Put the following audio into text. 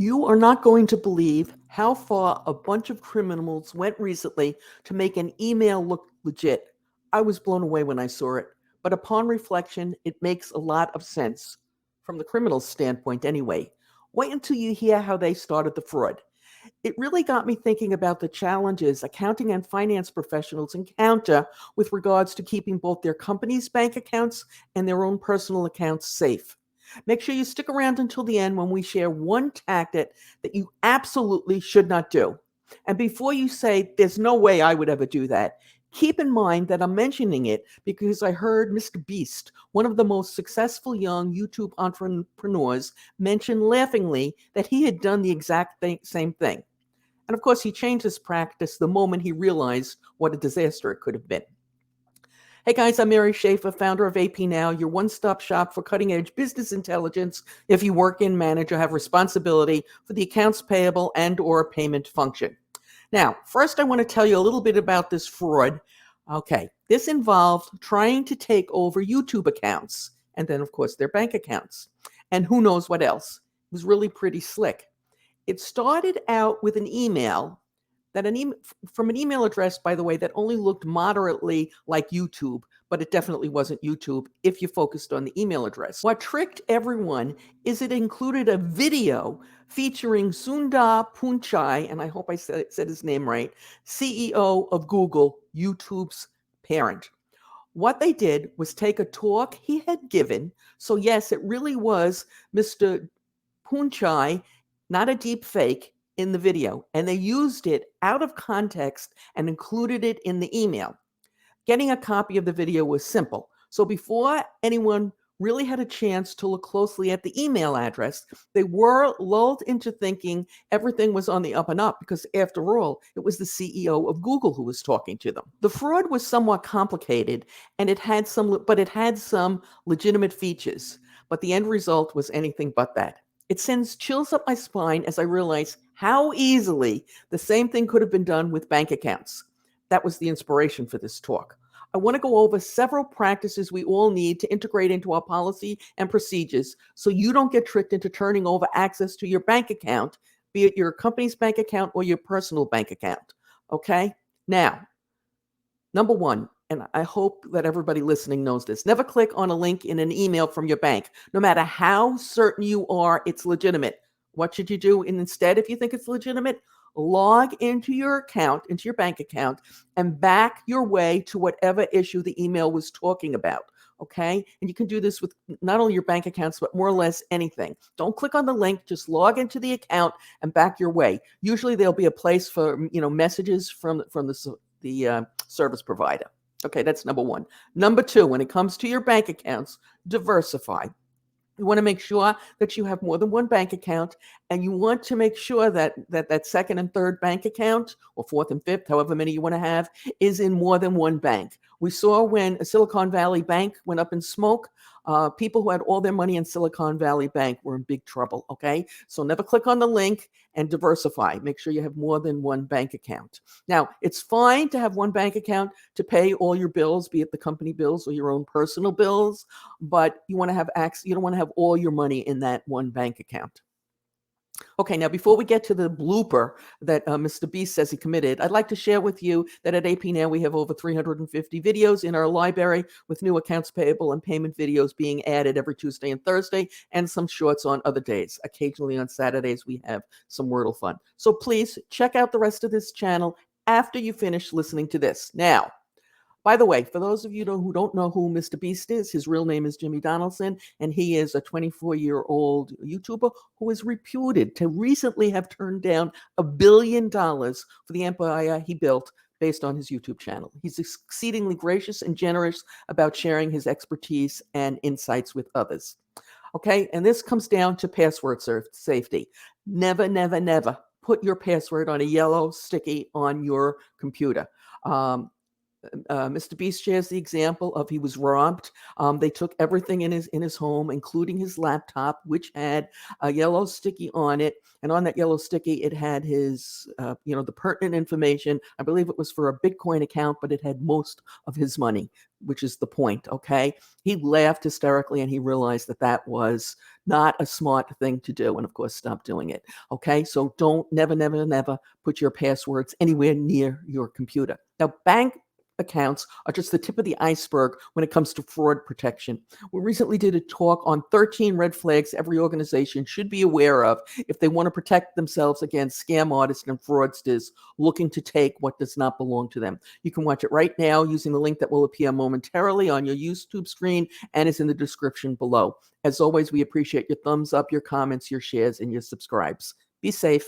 You are not going to believe how far a bunch of criminals went recently to make an email look legit. I was blown away when I saw it, but upon reflection, it makes a lot of sense. From the criminal's standpoint, anyway. Wait until you hear how they started the fraud. It really got me thinking about the challenges accounting and finance professionals encounter with regards to keeping both their company's bank accounts and their own personal accounts safe. Make sure you stick around until the end when we share one tactic that you absolutely should not do. And before you say, there's no way I would ever do that, keep in mind that I'm mentioning it because I heard Mr. Beast, one of the most successful young YouTube entrepreneurs, mention laughingly that he had done the same thing. And of course, he changed his practice the moment he realized what a disaster it could have been. Hey guys, I'm Mary Schaefer, founder of AP Now, your one-stop shop for cutting-edge business intelligence if you work in, manage, or have responsibility for the accounts payable and or payment function. Now, first I want to tell you a little bit about this fraud. Okay, this involved trying to take over YouTube accounts and then, of course, their bank accounts. And who knows what else. It was really pretty slick. It started out with an email from an email address, by the way, that only looked moderately like YouTube, but it definitely wasn't YouTube if you focused on the email address. What tricked everyone is it included a video featuring Sundar Pichai, and I hope I said his name right, CEO of Google, YouTube's parent. What they did was take a talk he had given. So yes, it really was Mr. Pichai, not a deep fake, in the video, and they used it out of context and included it in the email. Getting a copy of the video was simple. So before anyone really had a chance to look closely at the email address, they were lulled into thinking everything was on the up and up because, after all, it was the CEO of Google who was talking to them. The fraud was somewhat complicated, and it had some legitimate features, but the end result was anything but that. It sends chills up my spine as I realize how easily the same thing could have been done with bank accounts. That was the inspiration for this talk. I want to go over several practices we all need to integrate into our policy and procedures so you don't get tricked into turning over access to your bank account, be it your company's bank account or your personal bank account. Okay? Now, number one, and I hope that everybody listening knows this, never click on a link in an email from your bank, no matter how certain you are it's legitimate. What should you do? And instead, if you think it's legitimate, log into your account, into your bank account, and back your way to whatever issue the email was talking about. Okay? And you can do this with not only your bank accounts, but more or less anything. Don't click on the link, just log into the account and back your way. Usually there'll be a place for, messages from the service provider. Okay, that's number one. Number two, when it comes to your bank accounts, diversify. You want to make sure that you have more than one bank account, and you want to make sure that second and third bank account, or fourth and fifth, however many you want to have, is in more than one bank. We saw when a Silicon Valley bank went up in smoke, people who had all their money in Silicon Valley Bank were in big trouble, okay? So never click on the link and diversify. Make sure you have more than one bank account. Now, it's fine to have one bank account to pay all your bills, be it the company bills or your own personal bills, but you want to have access, you don't want to have all your money in that one bank account. Okay, now before we get to the blooper that Mr. Beast says he committed, I'd like to share with you that at AP Now we have over 350 videos in our library with new accounts payable and payment videos being added every Tuesday and Thursday, and some shorts on other days. Occasionally on Saturdays we have some Wordle fun. So please check out the rest of this channel after you finish listening to this. Now, by the way, for those of you who don't know who Mr. Beast is, his real name is Jimmy Donaldson, and he is a 24-year-old YouTuber who is reputed to recently have turned down $1 billion for the empire he built based on his YouTube channel. He's exceedingly gracious and generous about sharing his expertise and insights with others. Okay, and this comes down to password safety. Never, never, never put your password on a yellow sticky on your computer. Mr. Beast shares the example of he was robbed. They took everything in his home, including his laptop, which had a yellow sticky on it. And on that yellow sticky, it had his, the pertinent information. I believe it was for a Bitcoin account, but it had most of his money, which is the point. Okay. He laughed hysterically and he realized that that was not a smart thing to do. And of course, stopped doing it. Okay. So don't never put your passwords anywhere near your computer. Now, bank accounts are just the tip of the iceberg when it comes to fraud protection. We recently did a talk on 13 red flags every organization should be aware of if they want to protect themselves against scam artists and fraudsters looking to take what does not belong to them. You can watch it right now using the link that will appear momentarily on your YouTube screen and is in the description below. As always, we appreciate your thumbs up, your comments, your shares, and your subscribes. Be safe.